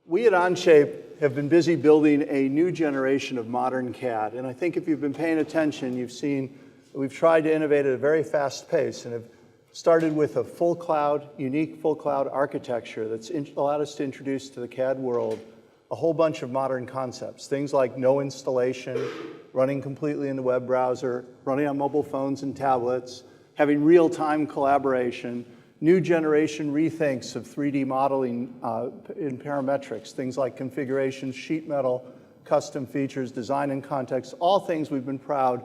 We at Onshape have been busy building a new generation of modern CAD, and I think if you've been paying attention, you've seen that we've tried to innovate at a very fast pace and have started with a full cloud, unique full cloud architecture that's allowed us to introduce to the CAD world a whole bunch of modern concepts, things like no installation, running completely in the web browser, running on mobile phones and tablets, having real-time collaboration, new generation rethinks of 3D modeling in parametrics, things like configuration, sheet metal, custom features, design and context, all things we've been proud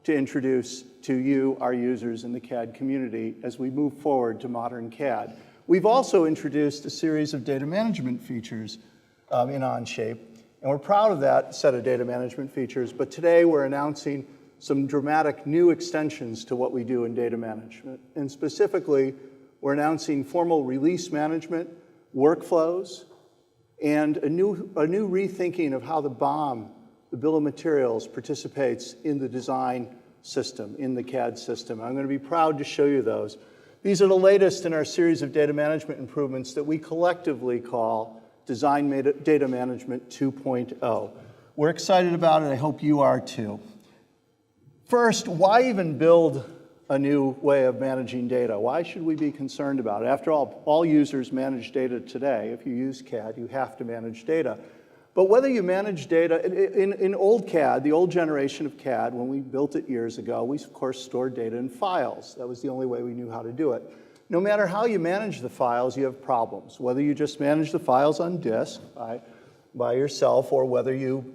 to introduce to you, our users in the CAD community, as we move forward to modern CAD. We've also introduced a series of data management features in Onshape, and we're proud of that set of data management features, but today we're announcing some dramatic new extensions to what we do in data management. And specifically, we're announcing formal release management, workflows, and a new rethinking of how the BOM, the bill of materials, participates in the design system, in the CAD system. I'm going to be proud to show you those. These are the latest in our series of data management improvements that we collectively call Design Data Management 2.0. We're excited about it. I hope you are too. First, why even build a new way of managing data? Why should we be concerned about it? After all users manage data today. If you use CAD, you have to manage data. But whether you manage data, in old CAD, the old generation of CAD, when we built it years ago, we of course stored data in files. That was the only way we knew how to do it. No matter how you manage the files, you have problems. Whether you just manage the files on disk by yourself or whether you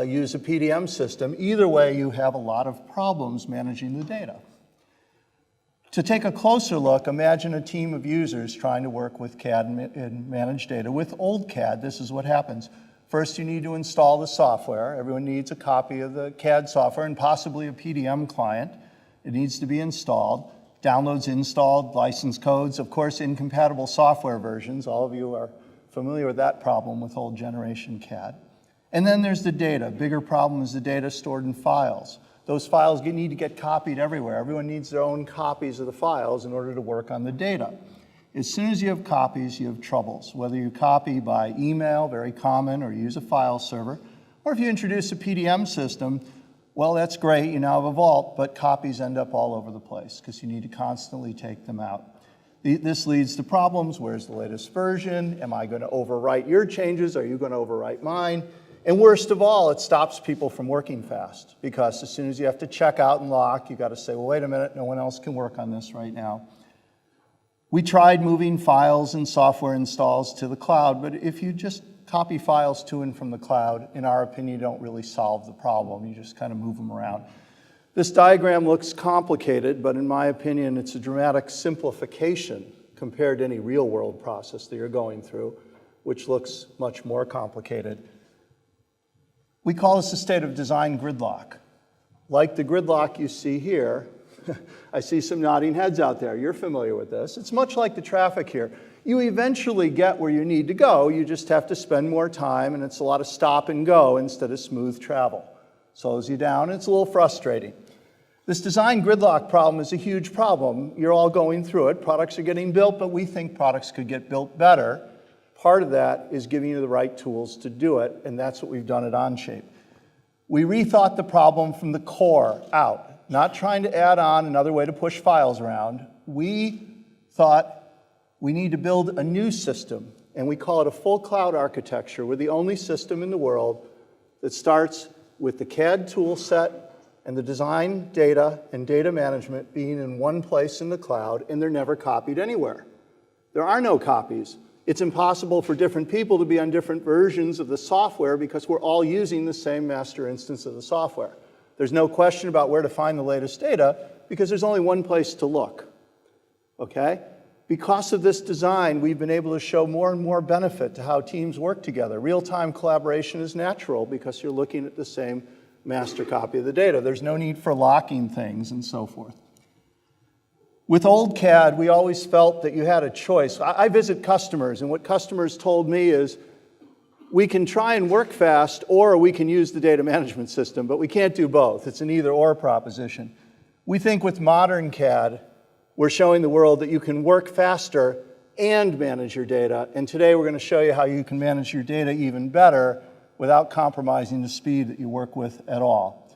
use a PDM system, either way you have a lot of problems managing the data. To take a closer look, imagine a team of users trying to work with CAD and manage data. With old CAD, this is what happens. First, you need to install the software. Everyone needs a copy of the CAD software and possibly a PDM client. It needs to be installed. Downloads installed, license codes, of course, incompatible software versions. All of you are familiar with that problem with old generation CAD. And then there's the data. Bigger problem is the data stored in files. Those files need to get copied everywhere. Everyone needs their own copies of the files in order to work on the data. As soon as you have copies, you have troubles. Whether you copy by email, very common, or use a file server, or if you introduce a PDM system, well, that's great, you now have a vault, but copies end up all over the place because you need to constantly take them out. This leads to problems. Where's the latest version? Am I going to overwrite your changes? Are you going to overwrite mine? And worst of all, it stops people from working fast because as soon as you have to check out and lock, you got to say, well, wait a minute, no one else can work on this right now. We tried moving files and software installs to the cloud, but if you just copy files to and from the cloud, in our opinion, you don't really solve the problem. You just kind of move them around. This diagram looks complicated, but in my opinion, it's a dramatic simplification compared to any real-world process that you're going through, which looks much more complicated. We call this a state of design gridlock. Like the gridlock you see here, I see some nodding heads out there. You're familiar with this. It's much like the traffic here. You eventually get where you need to go. You just have to spend more time, and it's a lot of stop and go instead of smooth travel. Slows you down, and it's a little frustrating. This design gridlock problem is a huge problem. You're all going through it. Products are getting built, but we think products could get built better. Part of that is giving you the right tools to do it, and that's what we've done at Onshape. We rethought the problem from the core out, not trying to add on another way to push files around. We thought we need to build a new system, and we call it a full cloud architecture. We're the only system in the world that starts with the CAD tool set and the design data and data management being in one place in the cloud, and they're never copied anywhere. There are no copies. It's impossible for different people to be on different versions of the software because we're all using the same master instance of the software. There's no question about where to find the latest data because there's only one place to look, okay? Because of this design, we've been able to show more and more benefit to how teams work together. Real-time collaboration is natural because you're looking at the same master copy of the data. There's no need for locking things and so forth. With old CAD, we always felt that you had a choice. I visit customers, and what customers told me is, we can try and work fast, or we can use the data management system, but we can't do both. It's an either-or proposition. We think with modern CAD, we're showing the world that you can work faster and manage your data. And today we're going to show you how you can manage your data even better without compromising the speed that you work with at all.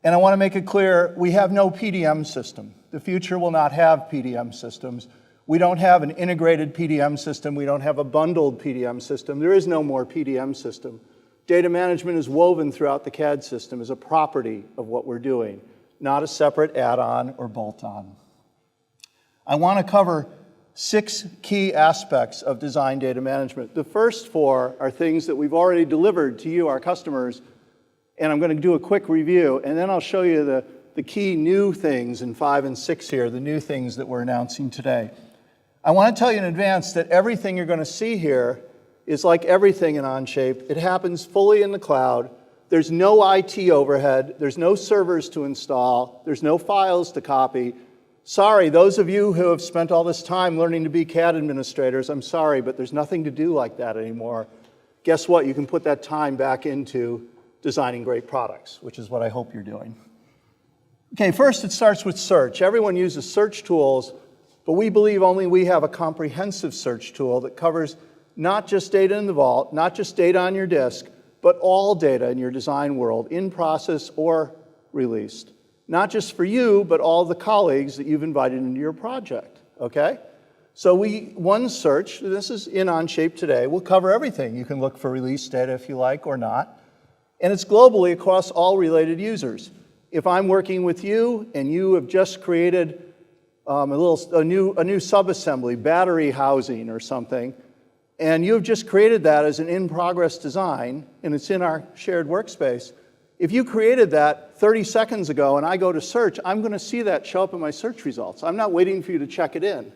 And I want to make it clear, we have no PDM system. The future will not have PDM systems. We don't have an integrated PDM system. We don't have a bundled PDM system. There is no more PDM system. Data management is woven throughout the CAD system as a property of what we're doing, not a separate add-on or bolt-on. I want to cover 6 key aspects of design data management. The first 4 are things that we've already delivered to you, our customers, and I'm going to do a quick review, and then I'll show you the key new things in 5 and 6 here, the new things that we're announcing today. I want to tell you in advance that everything you're going to see here is like everything in Onshape. It happens fully in the cloud. There's no IT overhead. There's no servers to install. There's no files to copy. Sorry, those of you who have spent all this time learning to be CAD administrators, I'm sorry, but there's nothing to do like that anymore. Guess what? You can put that time back into designing great products, which is what I hope you're doing. Okay, first it starts with search. Everyone uses search tools, but we believe only we have a comprehensive search tool that covers not just data in the vault, not just data on your disk, but all data in your design world, in process or released. Not just for you, but all the colleagues that you've invited into your project, okay? So one search, this is in Onshape today, will cover everything. You can look for release data if you like or not. And it's globally across all related users. If I'm working with you and you have just created a new subassembly, battery housing or something, and you've just created that as an in-progress design, and it's in our shared workspace, if you created that 30 seconds ago and I go to search, I'm going to see that show up in my search results. I'm not waiting for you to check it in.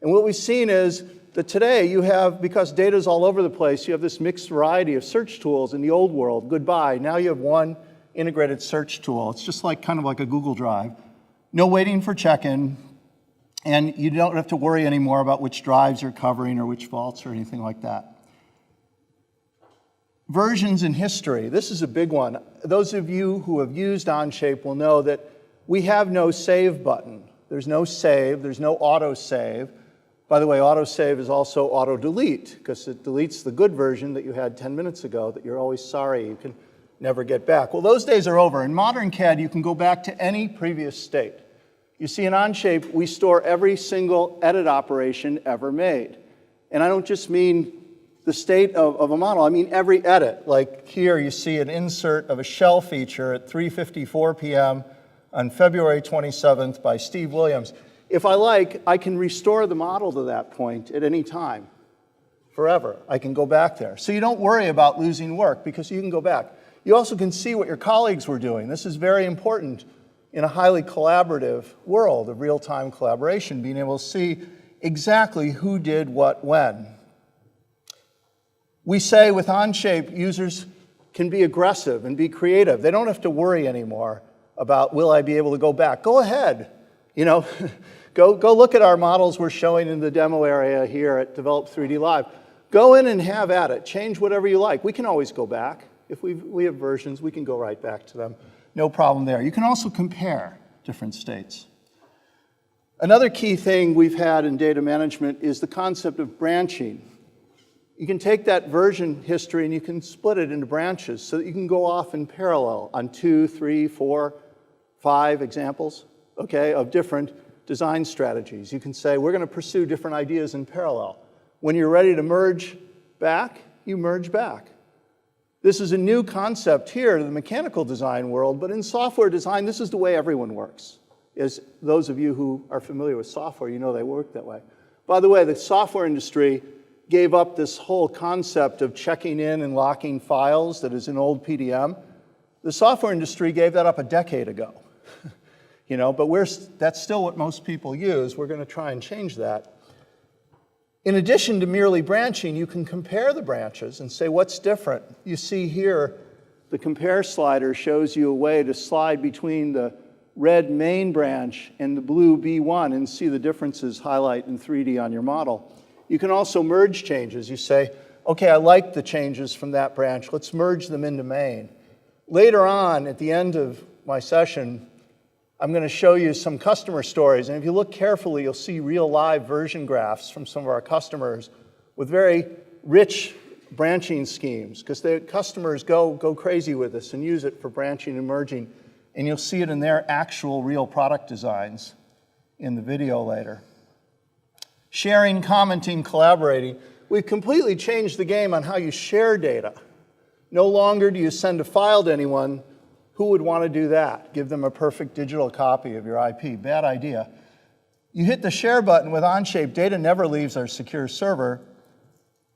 And what we've seen is that today you have, because data is all over the place, you have this mixed variety of search tools in the old world. Goodbye. Now you have one integrated search tool. It's just like kind of like a Google Drive. No waiting for check-in, and you don't have to worry anymore about which drives you're covering or which vaults or anything like that. Versions in history. This is a big one. Those of you who have used Onshape will know that we have no save button. There's no save, there's no auto-save. By the way, auto-save is also auto-delete, because it deletes the good version that you had 10 minutes ago that you're always sorry you can never get back. Well, those days are over. In modern CAD, you can go back to any previous state. You see, in Onshape, we store every single edit operation ever made. And I don't just mean the state of a model, I mean every edit. Like here, you see an insert of a shell feature at 3:54 p.m. on February 27th by Steve Williams. If I like, I can restore the model to that point at any time, forever. I can go back there. So you don't worry about losing work because you can go back. You also can see what your colleagues were doing. This is very important in a highly collaborative world of real-time collaboration, being able to see exactly who did what when. We say with Onshape, users can be aggressive and be creative. They don't have to worry anymore about, will I be able to go back? Go ahead. You know, go look at our models we're showing in the demo area here at Develop3D Live. Go in and have at it. Change whatever you like. We can always go back. If we have versions, we can go right back to them. No problem there. You can also compare different states. Another key thing we've had in data management is the concept of branching. You can take that version history and you can split it into branches so that you can go off in parallel on 2, 3, 4, 5 examples, okay, of different design strategies. You can say, we're going to pursue different ideas in parallel. When you're ready to merge back, you merge back. This is a new concept here in the mechanical design world, but in software design, this is the way everyone works. As those of you who are familiar with software, you know they work that way. By the way, the software industry gave up this whole concept of checking in and locking files that is in old PDM. The software industry gave that up a decade ago. You know, but that's still what most people use. We're going to try and change that. In addition to merely branching, you can compare the branches and say, what's different? You see here, the compare slider shows you a way to slide between the red main branch and the blue B1 and see the differences highlight in 3D on your model. You can also merge changes. You say, okay, I like the changes from that branch. Let's merge them into main. Later on, at the end of my session, I'm going to show you some customer stories. And if you look carefully, you'll see real live version graphs from some of our customers with very rich branching schemes, because the customers go crazy with this and use it for branching and merging. And you'll see it in their actual real product designs in the video later. Sharing, commenting, collaborating. We've completely changed the game on how you share data. No longer do you send a file to anyone. Who would want to do that? Give them a perfect digital copy of your IP. Bad idea. You hit the share button with Onshape. Data never leaves our secure server.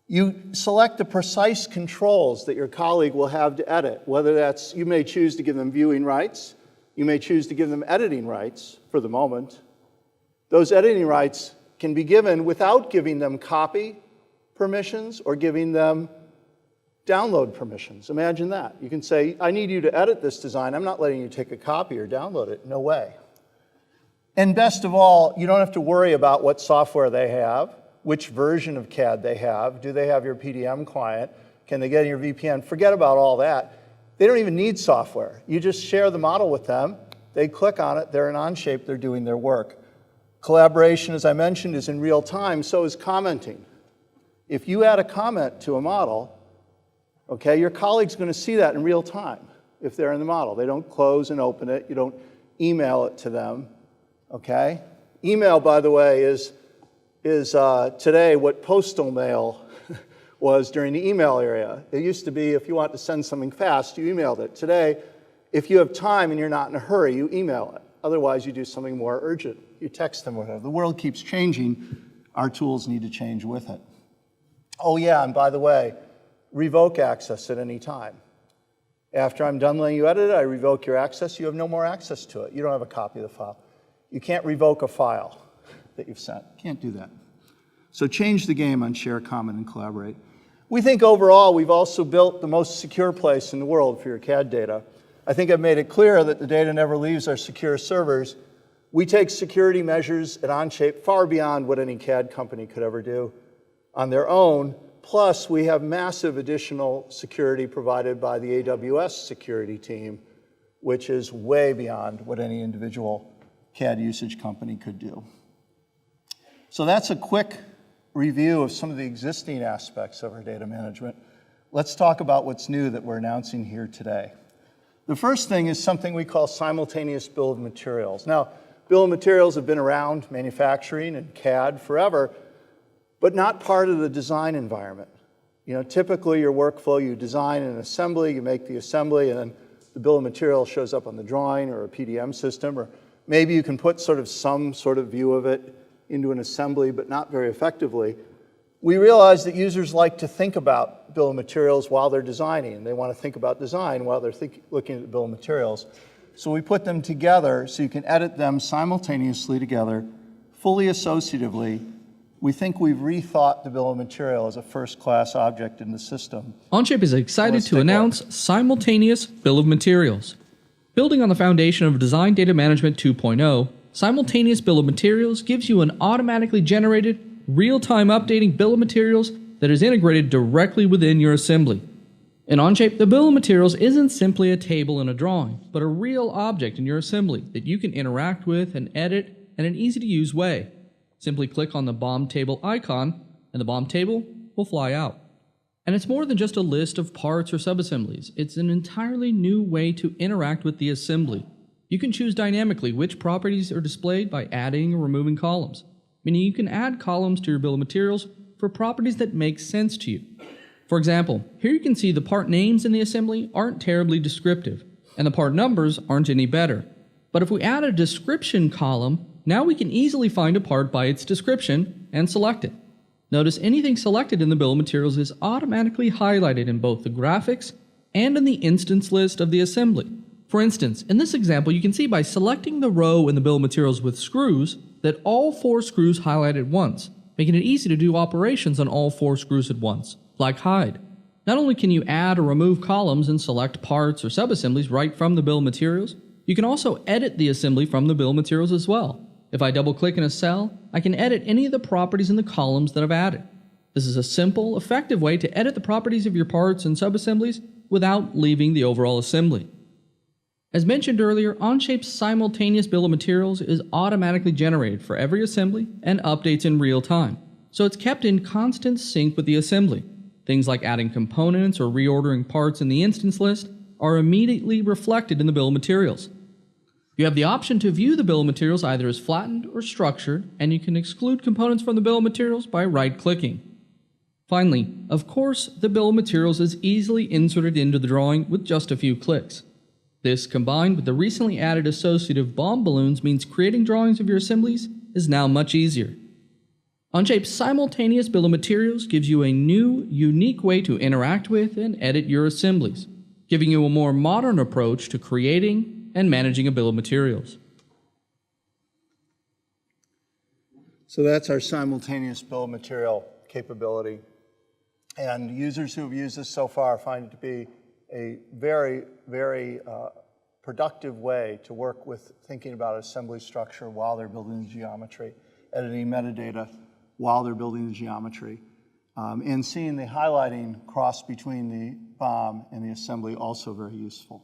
You select the precise controls that your colleague will have to edit, whether that's, you may choose to give them viewing rights, you may choose to give them editing rights for the moment. Those editing rights can be given without giving them copy permissions or giving them download permissions. Imagine that. You can say, I need you to edit this design. I'm not letting you take a copy or download it. No way. And best of all, you don't have to worry about what software they have, which version of CAD they have. Do they have your PDM client? Can they get your VPN? Forget about all that. They don't even need software. You just share the model with them. They click on it. They're in Onshape. They're doing their work. Collaboration, as I mentioned, is in real time. So is commenting. If you add a comment to a model, okay, your colleague's going to see that in real time if they're in the model. They don't close and open it. You don't email it to them, okay? Email, by the way, is today what postal mail was during the email era. It used to be if you want to send something fast, you emailed it. Today, if you have time and you're not in a hurry, you email it. Otherwise, you do something more urgent. You text them or whatever. The world keeps changing. Our tools need to change with it. Oh yeah, and by the way, revoke access at any time. After I'm done letting you edit it, I revoke your access. You have no more access to it. You don't have a copy of the file. You can't revoke a file that you've sent. Can't do that. So change the game on share, comment, and collaborate. We think overall we've also built the most secure place in the world for your CAD data. I think I've made it clear that the data never leaves our secure servers. We take security measures at Onshape far beyond what any CAD company could ever do on their own. Plus, we have massive additional security provided by the AWS security team, which is way beyond what any individual CAD usage company could do. So that's a quick review of some of the existing aspects of our data management. Let's talk about what's new that we're announcing here today. The first thing is something we call simultaneous bill of materials. Now, bill of materials have been around manufacturing and CAD forever, but not part of the design environment. You know, typically your workflow, you design an assembly, you make the assembly, and then the bill of materials shows up on the drawing or a PDM system, or maybe you can put some sort of view of it into an assembly, but not very effectively. We realize that users like to think about bill of materials while they're designing. They want to think about design while they're looking at the bill of materials. So we put them together so you can edit them simultaneously together, fully associatively. We think we've rethought the bill of material as a first-class object in the system. Onshape is excited to announce Simultaneous Bill of Materials. Building on the foundation of Design Data Management 2.0, Simultaneous Bill of Materials gives you an automatically generated, real-time updating bill of materials that is integrated directly within your assembly. In Onshape, the bill of materials isn't simply a table in a drawing, but a real object in your assembly that you can interact with and edit in an easy-to-use way. Simply click on the BOM table icon, and the BOM table will fly out. And it's more than just a list of parts or subassemblies. It's an entirely new way to interact with the assembly. You can choose dynamically which properties are displayed by adding or removing columns, meaning you can add columns to your bill of materials for properties that make sense to you. For example, here you can see the part names in the assembly aren't terribly descriptive, and the part numbers aren't any better. But if we add a description column, now we can easily find a part by its description and select it. Notice anything selected in the bill of materials is automatically highlighted in both the graphics and in the instance list of the assembly. For instance, in this example, you can see by selecting the row in the bill of materials with screws that all 4 screws highlight at once, making it easy to do operations on all 4 screws at once, like hide. Not only can you add or remove columns and select parts or subassemblies right from the bill of materials, you can also edit the assembly from the bill of materials as well. If I double-click in a cell, I can edit any of the properties in the columns that I've added. This is a simple, effective way to edit the properties of your parts and subassemblies without leaving the overall assembly. As mentioned earlier, Onshape's simultaneous bill of materials is automatically generated for every assembly and updates in real time, so it's kept in constant sync with the assembly. Things like adding components or reordering parts in the instance list are immediately reflected in the bill of materials. You have the option to view the bill of materials either as flattened or structured, and you can exclude components from the bill of materials by right-clicking. Finally, of course, the bill of materials is easily inserted into the drawing with just a few clicks. This, combined with the recently added associative bomb balloons, means creating drawings of your assemblies is now much easier. Onshape's simultaneous bill of materials gives you a new, unique way to interact with and edit your assemblies, giving you a more modern approach to creating and managing a bill of materials. So that's our simultaneous bill of material capability. And users who have used this so far find it to be a very, very productive way to work with thinking about assembly structure while they're building the geometry, editing metadata while they're building the geometry, and seeing the highlighting cross between the BOM and the assembly, also very useful.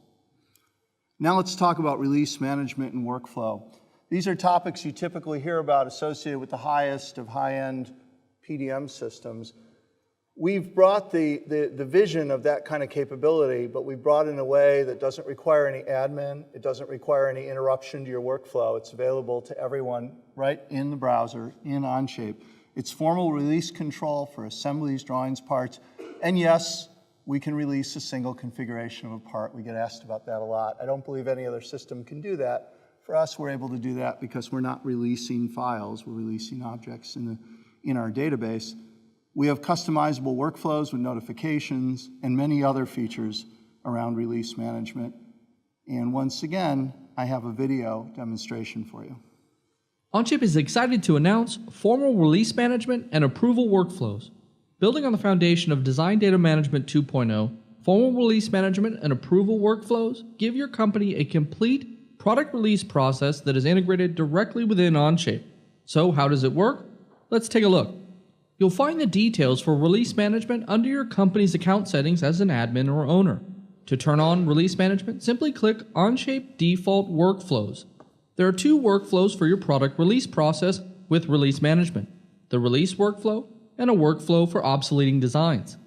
Now let's talk about release management and workflow. These are topics you typically hear about associated with the highest of high-end PDM systems. We've brought the vision of that kind of capability, but we've brought it in a way that doesn't require any admin, it doesn't require any interruption to your workflow. It's available to everyone right in the browser, in Onshape. It's formal release control for assemblies, drawings, parts, and yes, we can release a single configuration of a part. We get asked about that a lot. I don't believe any other system can do that. For us, we're able to do that because we're not releasing files, we're releasing objects in our database. We have customizable workflows with notifications and many other features around release management. And once again, I have a video demonstration for you. Onshape is excited to announce formal release management and approval workflows. Building on the foundation of Design Data Management 2.0, formal release management and approval workflows give your company a complete product release process that is integrated directly within Onshape. So how does it work? Let's take a look. You'll find the details for release management under your company's account settings as an admin or owner. To turn on release management, simply click Onshape Default Workflows. There are two workflows for your product release process with release management: the release workflow and a workflow for obsoleting designs.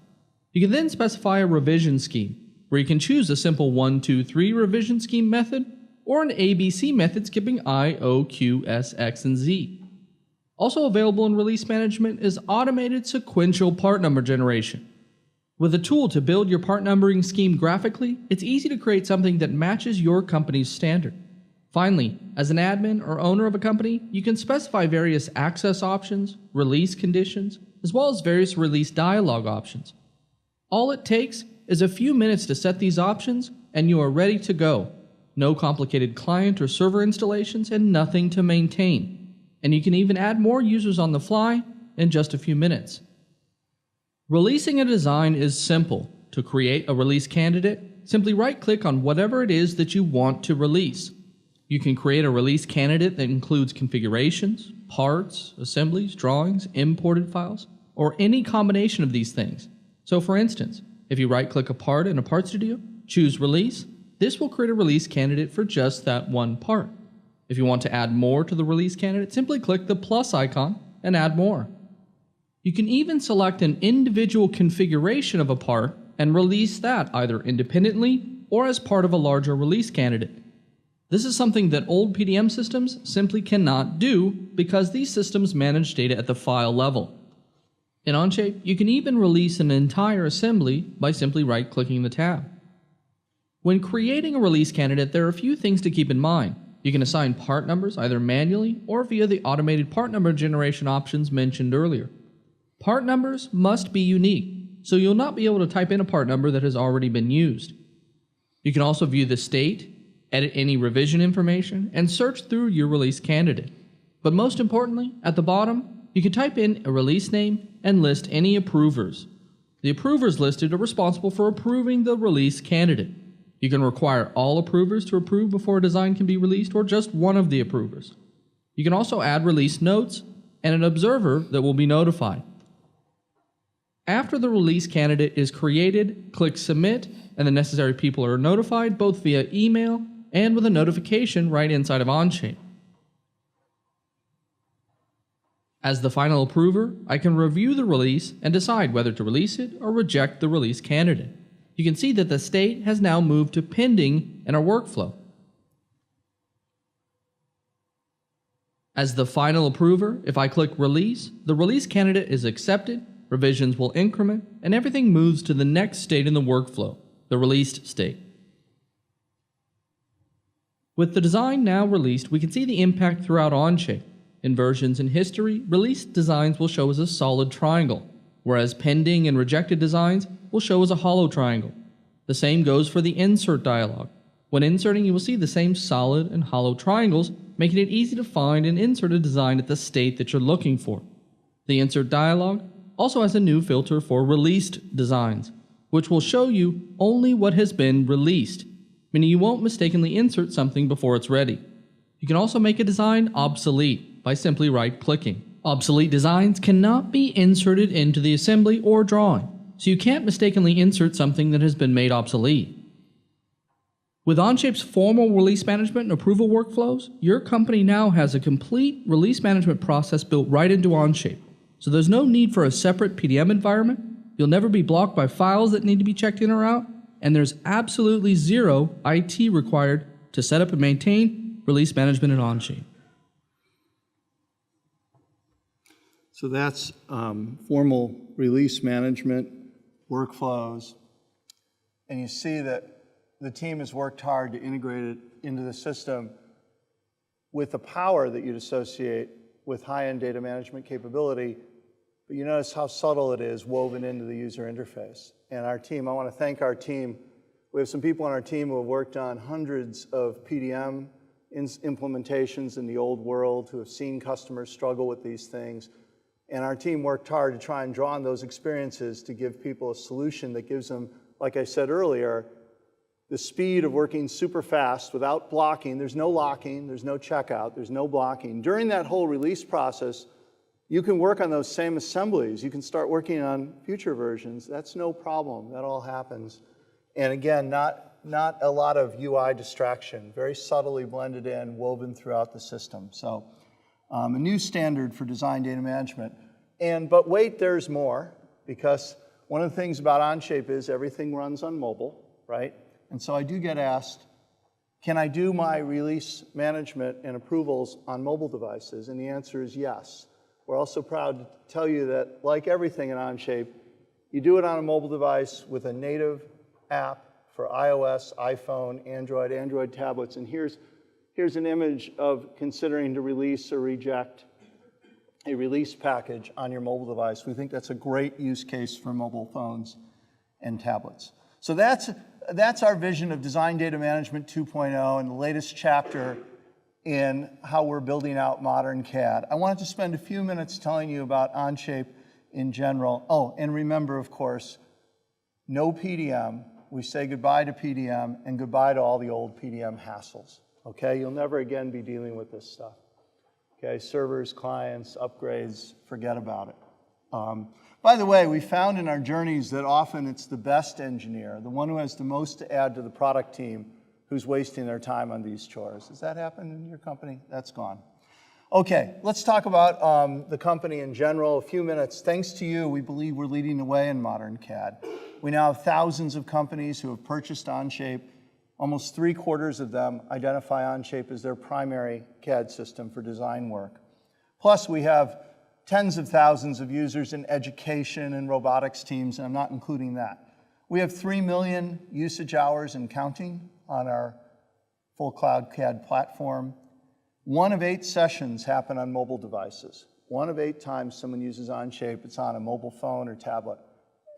You can then specify a revision scheme, where you can choose a simple 1, 2, 3 revision scheme method or an ABC method skipping I, O, Q, S, X, and Z. Also available in release management is automated sequential part number generation. With a tool to build your part numbering scheme graphically, it's easy to create something that matches your company's standard. Finally, as an admin or owner of a company, you can specify various access options, release conditions, as well as various release dialog options. All it takes is a few minutes to set these options, and you are ready to go. No complicated client or server installations and nothing to maintain. And you can even add more users on the fly in just a few minutes. Releasing a design is simple. To create a release candidate, simply right-click on whatever it is that you want to release. You can create a release candidate that includes configurations, parts, assemblies, drawings, imported files, or any combination of these things. So for instance, if you right-click a part in a part studio, choose Release, this will create a release candidate for just that one part. If you want to add more to the release candidate, simply click the plus icon and add more. You can even select an individual configuration of a part and release that either independently or as part of a larger release candidate. This is something that old PDM systems simply cannot do because these systems manage data at the file level. In Onshape, you can even release an entire assembly by simply right-clicking the tab. When creating a release candidate, there are a few things to keep in mind. You can assign part numbers either manually or via the automated part number generation options mentioned earlier. Part numbers must be unique, so you'll not be able to type in a part number that has already been used. You can also view the state, edit any revision information, and search through your release candidate. But most importantly, at the bottom, you can type in a release name and list any approvers. The approvers listed are responsible for approving the release candidate. You can require all approvers to approve before a design can be released or just one of the approvers. You can also add release notes and an observer that will be notified. After the release candidate is created, click Submit, and the necessary people are notified both via email and with a notification right inside of Onshape. As the final approver, I can review the release and decide whether to release it or reject the release candidate. You can see that the state has now moved to pending in our workflow. As the final approver, if I click Release, the release candidate is accepted, revisions will increment, and everything moves to the next state in the workflow, the released state. With the design now released, we can see the impact throughout Onshape. In versions in history, released designs will show as a solid triangle, whereas pending and rejected designs will show as a hollow triangle. The same goes for the insert dialog. When inserting, you will see the same solid and hollow triangles, making it easy to find and insert a design at the state that you're looking for. The insert dialog also has a new filter for released designs, which will show you only what has been released, meaning you won't mistakenly insert something before it's ready. You can also make a design obsolete by simply right-clicking. Obsolete designs cannot be inserted into the assembly or drawing, so you can't mistakenly insert something that has been made obsolete. With Onshape's formal release management and approval workflows, your company now has a complete release management process built right into Onshape, so there's no need for a separate PDM environment, you'll never be blocked by files that need to be checked in or out, and there's absolutely zero IT required to set up and maintain release management in Onshape. So that's formal release management workflows. And you see that the team has worked hard to integrate it into the system with the power that you'd associate with high-end data management capability. But you notice how subtle it is woven into the user interface. And our team, I want to thank our team. We have some people on our team who have worked on hundreds of PDM implementations in the old world, who have seen customers struggle with these things. And our team worked hard to try and draw on those experiences to give people a solution that gives them, like I said earlier, the speed of working super fast without blocking. There's no locking, there's no checkout, there's no blocking. During that whole release process, you can work on those same assemblies. You can start working on future versions. That's no problem. That all happens. And again, not a lot of UI distraction, very subtly blended in, woven throughout the system. So a new standard for design data management. But wait, there's more, because one of the things about Onshape is everything runs on mobile, right? And so I do get asked, can I do my release management and approvals on mobile devices? And the answer is yes. We're also proud to tell you that, like everything in Onshape, you do it on a mobile device with a native app for iOS, iPhone, Android tablets. And here's an image of considering to release or reject a release package on your mobile device. We think that's a great use case for mobile phones and tablets. So that's our vision of Design Data Management 2.0 and the latest chapter in how we're building out modern CAD. I wanted to spend a few minutes telling you about Onshape in general. Oh, and remember, of course, no PDM. We say goodbye to PDM and goodbye to all the old PDM hassles. Okay, you'll never again be dealing with this stuff. Okay, servers, clients, upgrades, forget about it. By the way, we found in our journeys that often it's the best engineer, the one who has the most to add to the product team, who's wasting their time on these chores. Does that happen in your company? That's gone. Okay, let's talk about the company in general. A few minutes. Thanks to you, we believe we're leading the way in modern CAD. We now have thousands of companies who have purchased Onshape. Almost 3/4 of them identify Onshape as their primary CAD system for design work. Plus, we have tens of thousands of users in education and robotics teams, and I'm not including that. We have 3 million usage hours and counting on our full cloud CAD platform. 1 of 8 sessions happen on mobile devices. 1 of 8 times someone uses Onshape, it's on a mobile phone or tablet.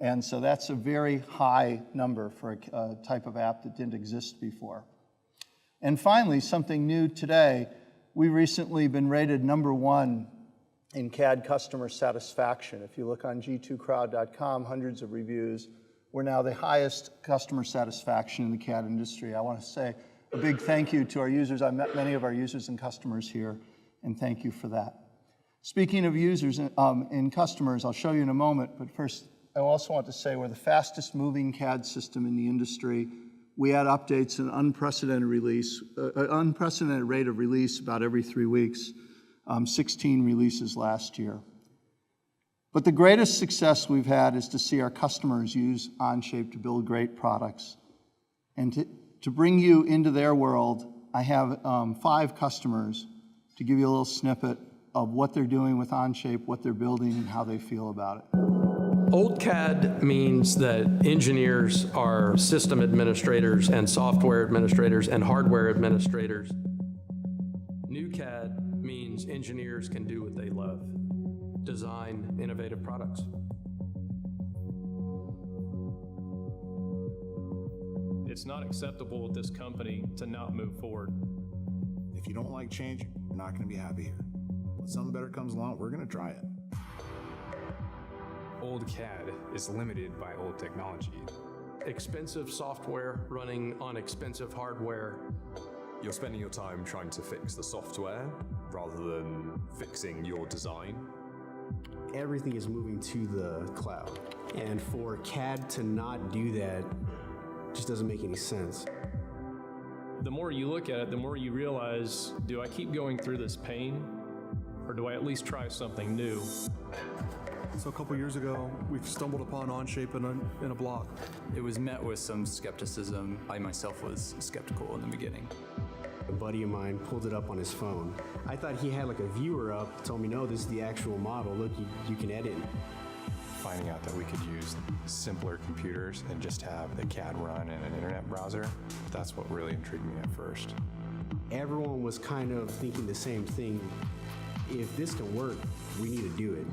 And so that's a very high number for a type of app that didn't exist before. And finally, something new today, we've recently been rated #1 in CAD customer satisfaction. If you look on g2crowd.com, hundreds of reviews, we're now the highest customer satisfaction in the CAD industry. I want to say a big thank you to our users. I've met many of our users and customers here, and thank you for that. Speaking of users and customers, I'll show you in a moment, but first, I also want to say we're the fastest moving CAD system in the industry. we had updates an unprecedented rate of release about every 3 weeks, 16 releases last year. But the greatest success we've had is to see our customers use Onshape to build great products. And to bring you into their world, I have 5 customers to give you a little snippet of what they're doing with Onshape, what they're building, and how they feel about it. Old CAD means that engineers are system administrators and software administrators and hardware administrators. New CAD means engineers can do what they love: design innovative products. It's not acceptable with this company to not move forward. If you don't like change, you're not going to be happy here. When something better comes along, we're going to try it. Old CAD is limited by old technology. Expensive software running on expensive hardware. You're spending your time trying to fix the software rather than fixing your design. Everything is moving to the cloud. And for CAD to not do that just doesn't make any sense. The more you look at it, the more you realize, do I keep going through this pain, or do I at least try something new? So a couple years ago, we stumbled upon Onshape in a blog. It was met with some skepticism. I myself was skeptical in the beginning. A buddy of mine pulled it up on his phone. I thought he had like a viewer up, told me, no, this is the actual model. Look, you can edit. Finding out that we could use simpler computers and just have the CAD run in an internet browser, that's what really intrigued me at first. Everyone was kind of thinking the same thing. If this can work, we need to do it.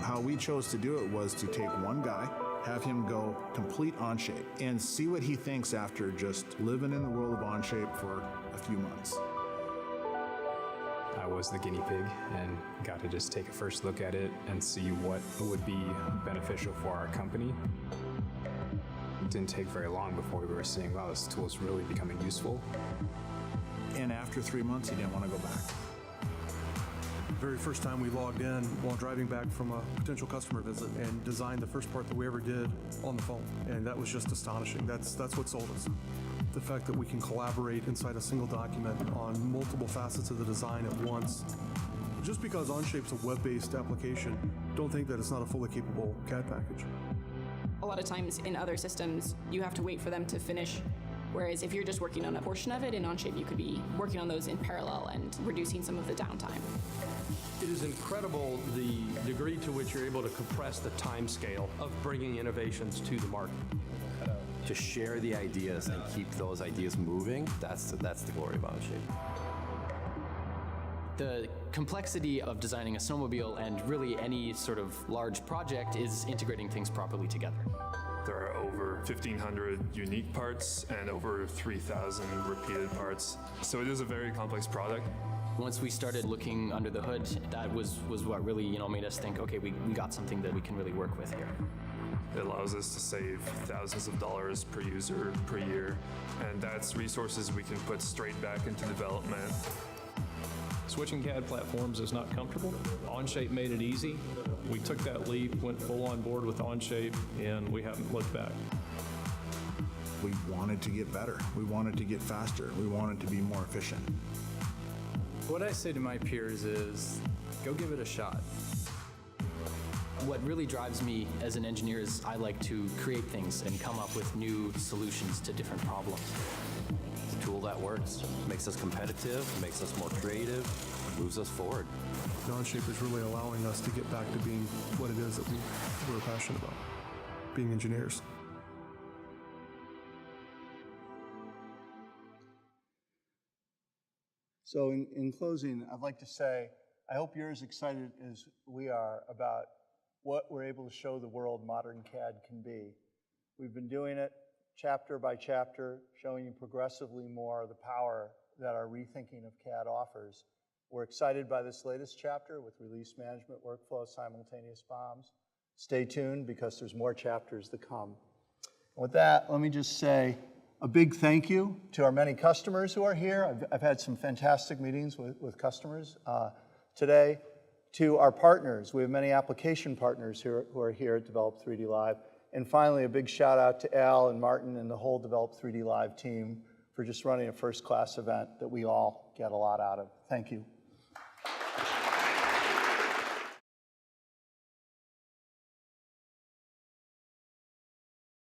How we chose to do it was to take one guy, have him go complete Onshape, and see what he thinks after just living in the world of Onshape for a few months. I was the guinea pig and got to just take a first look at it and see what would be beneficial for our company. It didn't take very long before we were seeing, wow, this tool is really becoming useful. And after 3 months, he didn't want to go back. The very first time we logged in while driving back from a potential customer visit and designed the first part that we ever did on the phone. And that was just astonishing. That's what sold us. The fact that we can collaborate inside a single document on multiple facets of the design at once. Just because Onshape's a web-based application, don't think that it's not a fully capable CAD package. A lot of times in other systems, you have to wait for them to finish. Whereas if you're just working on a portion of it, in Onshape you could be working on those in parallel and reducing some of the downtime. It is incredible the degree to which you're able to compress the time scale of bringing innovations to the market. To share the ideas and keep those ideas moving, that's the glory of Onshape. The complexity of designing a snowmobile and really any sort of large project is integrating things properly together. There are over 1,500 unique parts and over 3,000 repeated parts. So it is a very complex product. Once we started looking under the hood, that was what really made us think, okay, we got something that we can really work with here. It allows us to save thousands of dollars per user per year, and that's resources we can put straight back into development. Switching CAD platforms is not comfortable. Onshape made it easy. We took that leap, went full on board with Onshape, and we haven't looked back. We wanted to get better. We wanted to get faster. We wanted to be more efficient. What I say to my peers is, go give it a shot. What really drives me as an engineer is I like to create things and come up with new solutions to different problems. It's a tool that works, makes us competitive, makes us more creative, moves us forward. Onshape is really allowing us to get back to being what it is that we're passionate about, being engineers. So in closing, I'd like to say, I hope you're as excited as we are about what we're able to show the world modern CAD can be. We've been doing it chapter by chapter, showing you progressively more of the power that our rethinking of CAD offers. We're excited by this latest chapter with release management workflow, simultaneous bombs. Stay tuned because there's more chapters to come. With that, let me just say a big thank you to our many customers who are here. I've had some fantastic meetings with customers today. To our partners, we have many application partners who are here at Develop3D Live. And finally, a big shout out to Al and Martin and the whole Develop3D Live team for just running a first-class event that we all get a lot out of. Thank you.